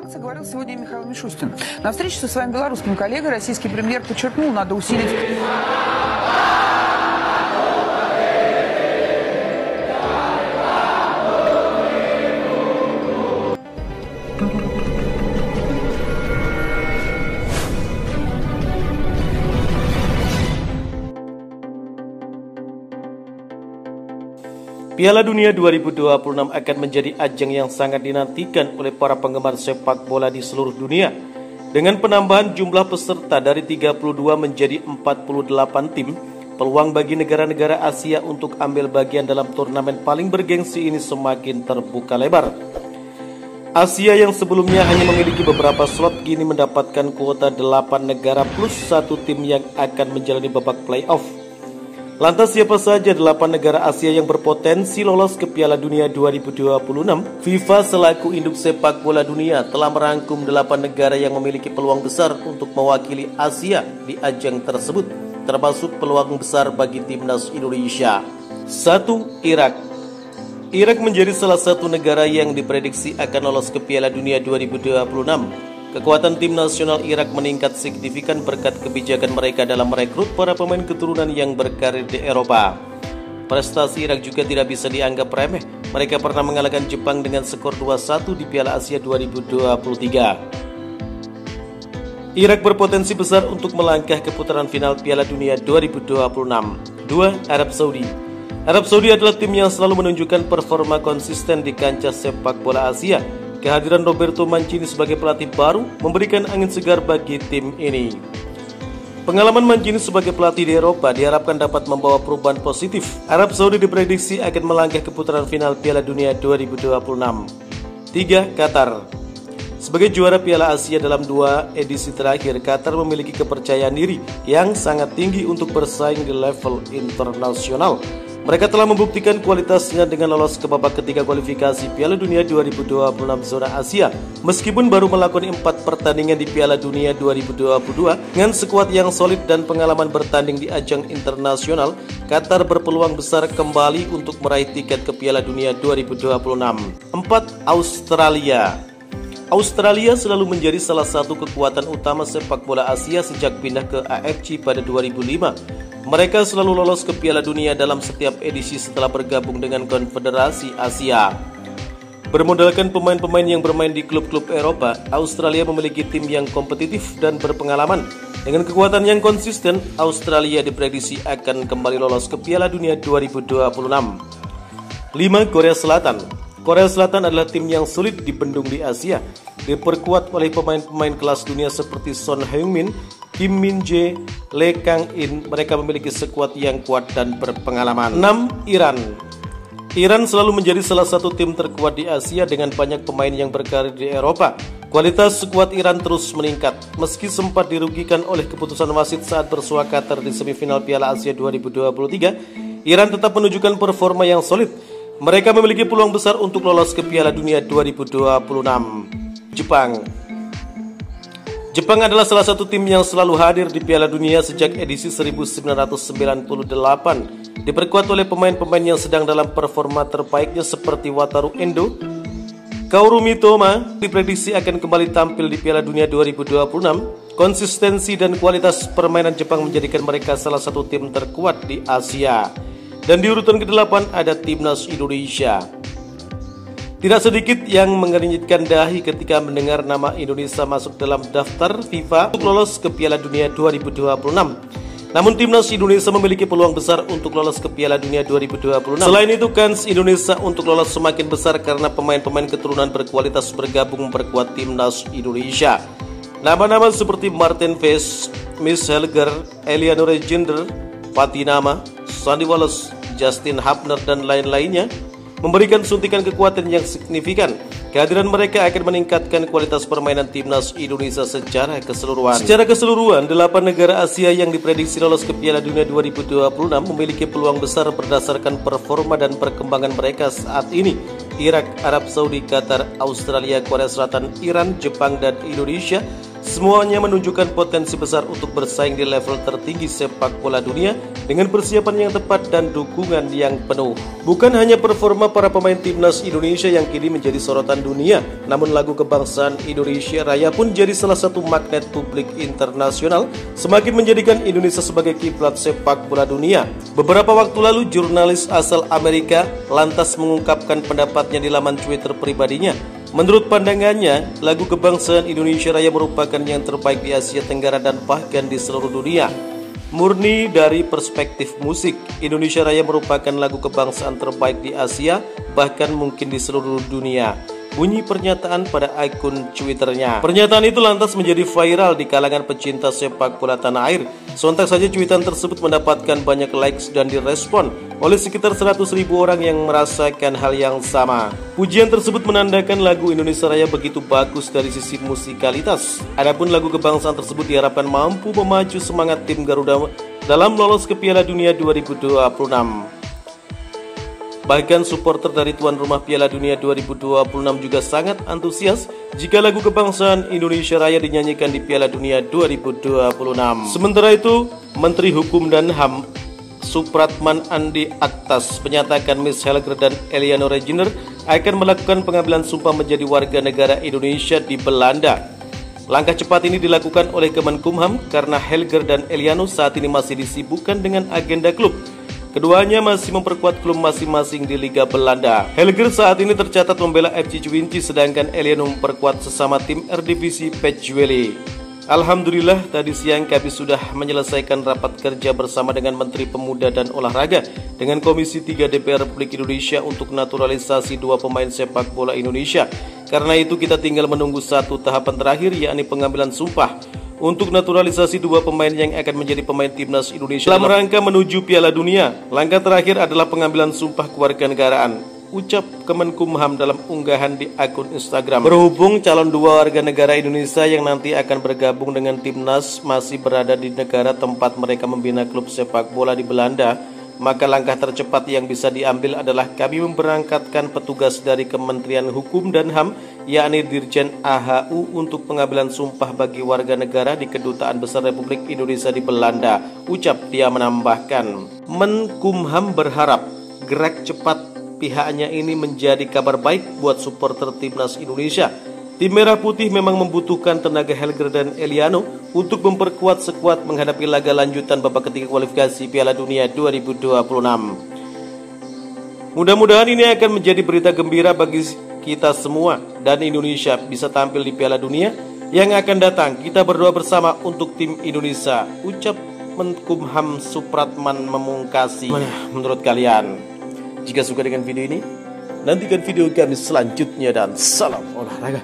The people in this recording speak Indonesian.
санкциях говорил сегодня Михаил Мишустин. На встрече со своим белорусским коллегой российский премьер подчеркнул, надо усилить... Piala Dunia 2026 akan menjadi ajang yang sangat dinantikan oleh para penggemar sepak bola di seluruh dunia. Dengan penambahan jumlah peserta dari 32 menjadi 48 tim, peluang bagi negara-negara Asia untuk ambil bagian dalam turnamen paling bergengsi ini semakin terbuka lebar. Asia yang sebelumnya hanya memiliki beberapa slot kini mendapatkan kuota 8 negara plus 1 tim yang akan menjalani babak playoff. Lantas siapa saja 8 negara Asia yang berpotensi lolos ke Piala Dunia 2026? FIFA selaku induk sepak bola dunia telah merangkum 8 negara yang memiliki peluang besar untuk mewakili Asia di ajang tersebut, termasuk peluang besar bagi timnas Indonesia. 1. Irak. Irak menjadi salah satu negara yang diprediksi akan lolos ke Piala Dunia 2026. Kekuatan tim nasional Irak meningkat signifikan berkat kebijakan mereka dalam merekrut para pemain keturunan yang berkarir di Eropa. Prestasi Irak juga tidak bisa dianggap remeh. Mereka pernah mengalahkan Jepang dengan skor 2-1 di Piala Asia 2023. Irak berpotensi besar untuk melangkah ke putaran final Piala Dunia 2026. 2. Arab Saudi. Arab Saudi adalah tim yang selalu menunjukkan performa konsisten di kancah sepak bola Asia. Kehadiran Roberto Mancini sebagai pelatih baru memberikan angin segar bagi tim ini. Pengalaman Mancini sebagai pelatih di Eropa diharapkan dapat membawa perubahan positif. Arab Saudi diprediksi akan melangkah ke putaran final Piala Dunia 2026. 3. Qatar. Sebagai juara Piala Asia dalam 2 edisi terakhir, Qatar memiliki kepercayaan diri yang sangat tinggi untuk bersaing di level internasional. Mereka telah membuktikan kualitasnya dengan lolos ke babak ketiga kualifikasi Piala Dunia 2026 zona Asia. Meskipun baru melakoni 4 pertandingan di Piala Dunia 2022, dengan skuad yang solid dan pengalaman bertanding di ajang internasional, Qatar berpeluang besar kembali untuk meraih tiket ke Piala Dunia 2026. 4. Australia. Australia selalu menjadi salah satu kekuatan utama sepak bola Asia sejak pindah ke AFC pada 2005. Mereka selalu lolos ke Piala Dunia dalam setiap edisi setelah bergabung dengan Konfederasi Asia. Bermodalkan pemain-pemain yang bermain di klub-klub Eropa, Australia memiliki tim yang kompetitif dan berpengalaman. Dengan kekuatan yang konsisten, Australia diprediksi akan kembali lolos ke Piala Dunia 2026. 5. Korea Selatan. Korea Selatan adalah tim yang sulit dibendung di Asia, diperkuat oleh pemain-pemain kelas dunia seperti Son Heung-min, Kim Min-jae, Lee Kang-in. Mereka memiliki skuad yang kuat dan berpengalaman. 6. Iran. Iran selalu menjadi salah satu tim terkuat di Asia dengan banyak pemain yang berkarir di Eropa. Kualitas skuad Iran terus meningkat. Meski sempat dirugikan oleh keputusan wasit saat bersua Qatar di semifinal Piala Asia 2023, Iran tetap menunjukkan performa yang solid. Mereka memiliki peluang besar untuk lolos ke Piala Dunia 2026. Jepang. Jepang adalah salah satu tim yang selalu hadir di Piala Dunia sejak edisi 1998. Diperkuat oleh pemain-pemain yang sedang dalam performa terbaiknya seperti Wataru Endo, Kaoru Mitoma. Diprediksi akan kembali tampil di Piala Dunia 2026. Konsistensi dan kualitas permainan Jepang menjadikan mereka salah satu tim terkuat di Asia. Dan di urutan ke-8 ada timnas Indonesia. Tidak sedikit yang mengernyitkan dahi ketika mendengar nama Indonesia masuk dalam daftar FIFA untuk lolos ke Piala Dunia 2026. Namun timnas Indonesia memiliki peluang besar untuk lolos ke Piala Dunia 2026. Selain itu, kans Indonesia untuk lolos semakin besar karena pemain-pemain keturunan berkualitas bergabung memperkuat timnas Indonesia. Nama-nama seperti Martin Paes, Miss Helger, Eliano Regender, Patinama, Sandy Wallace, Justin Hubner, dan lain-lainnya memberikan suntikan kekuatan yang signifikan. Kehadiran mereka akan meningkatkan kualitas permainan timnas Indonesia secara keseluruhan. Secara keseluruhan, 8 negara Asia yang diprediksi lolos ke Piala Dunia 2026 memiliki peluang besar berdasarkan performa dan perkembangan mereka saat ini. Irak, Arab Saudi, Qatar, Australia, Korea Selatan, Iran, Jepang, dan Indonesia semuanya menunjukkan potensi besar untuk bersaing di level tertinggi sepak bola dunia dengan persiapan yang tepat dan dukungan yang penuh. Bukan hanya performa para pemain timnas Indonesia yang kini menjadi sorotan dunia, namun lagu kebangsaan Indonesia Raya pun jadi salah satu magnet publik internasional, semakin menjadikan Indonesia sebagai kiblat sepak bola dunia. Beberapa waktu lalu, jurnalis asal Amerika lantas mengungkapkan pendapatnya di laman Twitter pribadinya. Menurut pandangannya, lagu kebangsaan Indonesia Raya merupakan yang terbaik di Asia Tenggara dan bahkan di seluruh dunia. Murni dari perspektif musik, Indonesia Raya merupakan lagu kebangsaan terbaik di Asia, bahkan mungkin di seluruh dunia. Bunyi pernyataan pada akun Twitternya. Pernyataan itu lantas menjadi viral di kalangan pecinta sepak bola tanah air. Sontak saja cuitan tersebut mendapatkan banyak likes dan direspon oleh sekitar 100.000 orang yang merasakan hal yang sama. Pujian tersebut menandakan lagu Indonesia Raya begitu bagus dari sisi musikalitas. Adapun lagu kebangsaan tersebut diharapkan mampu memacu semangat tim Garuda dalam lolos ke Piala Dunia 2026. Bahkan supporter dari tuan rumah Piala Dunia 2026 juga sangat antusias jika lagu kebangsaan Indonesia Raya dinyanyikan di Piala Dunia 2026. Sementara itu, Menteri Hukum dan HAM Supratman Andi Aktas menyatakan Miss Helger dan Eliano Reginer akan melakukan pengambilan sumpah menjadi warga negara Indonesia di Belanda. Langkah cepat ini dilakukan oleh Kemenkumham karena Helger dan Eliano saat ini masih disibukkan dengan agenda klub. Keduanya masih memperkuat klub masing-masing di Liga Belanda. Helger saat ini tercatat membela FC Twente, sedangkan Eliano memperkuat sesama tim Eredivisie Petsjuele. Alhamdulillah, tadi siang kami sudah menyelesaikan rapat kerja bersama dengan Menteri Pemuda dan Olahraga dengan Komisi 3 DPR Republik Indonesia untuk naturalisasi 2 pemain sepak bola Indonesia. Karena itu kita tinggal menunggu satu tahapan terakhir, yakni pengambilan sumpah untuk naturalisasi 2 pemain yang akan menjadi pemain timnas Indonesia dalam rangka menuju Piala Dunia. Langkah terakhir adalah pengambilan sumpah kewarganegaraan, ucap Kemenkumham dalam unggahan di akun Instagram. Berhubung calon 2 warga negara Indonesia yang nanti akan bergabung dengan timnas masih berada di negara tempat mereka membina klub sepak bola di Belanda, maka langkah tercepat yang bisa diambil adalah kami memberangkatkan petugas dari Kementerian Hukum dan HAM, yakni Dirjen AHU, untuk pengambilan sumpah bagi warga negara di Kedutaan Besar Republik Indonesia di Belanda, ucap dia. Menambahkan, Menkumham berharap gerak cepat pihaknya ini menjadi kabar baik buat supporter timnas Indonesia. Tim Merah Putih memang membutuhkan tenaga Helger dan Eliano untuk memperkuat skuad menghadapi laga lanjutan babak ketiga kualifikasi Piala Dunia 2026. Mudah-mudahan ini akan menjadi berita gembira bagi kita semua dan Indonesia bisa tampil di Piala Dunia yang akan datang. Kita berdoa bersama untuk tim Indonesia, ucap Menkumham Supratman memungkasi. Menurut kalian? Jika suka dengan video ini, nantikan video kami selanjutnya dan salam olahraga.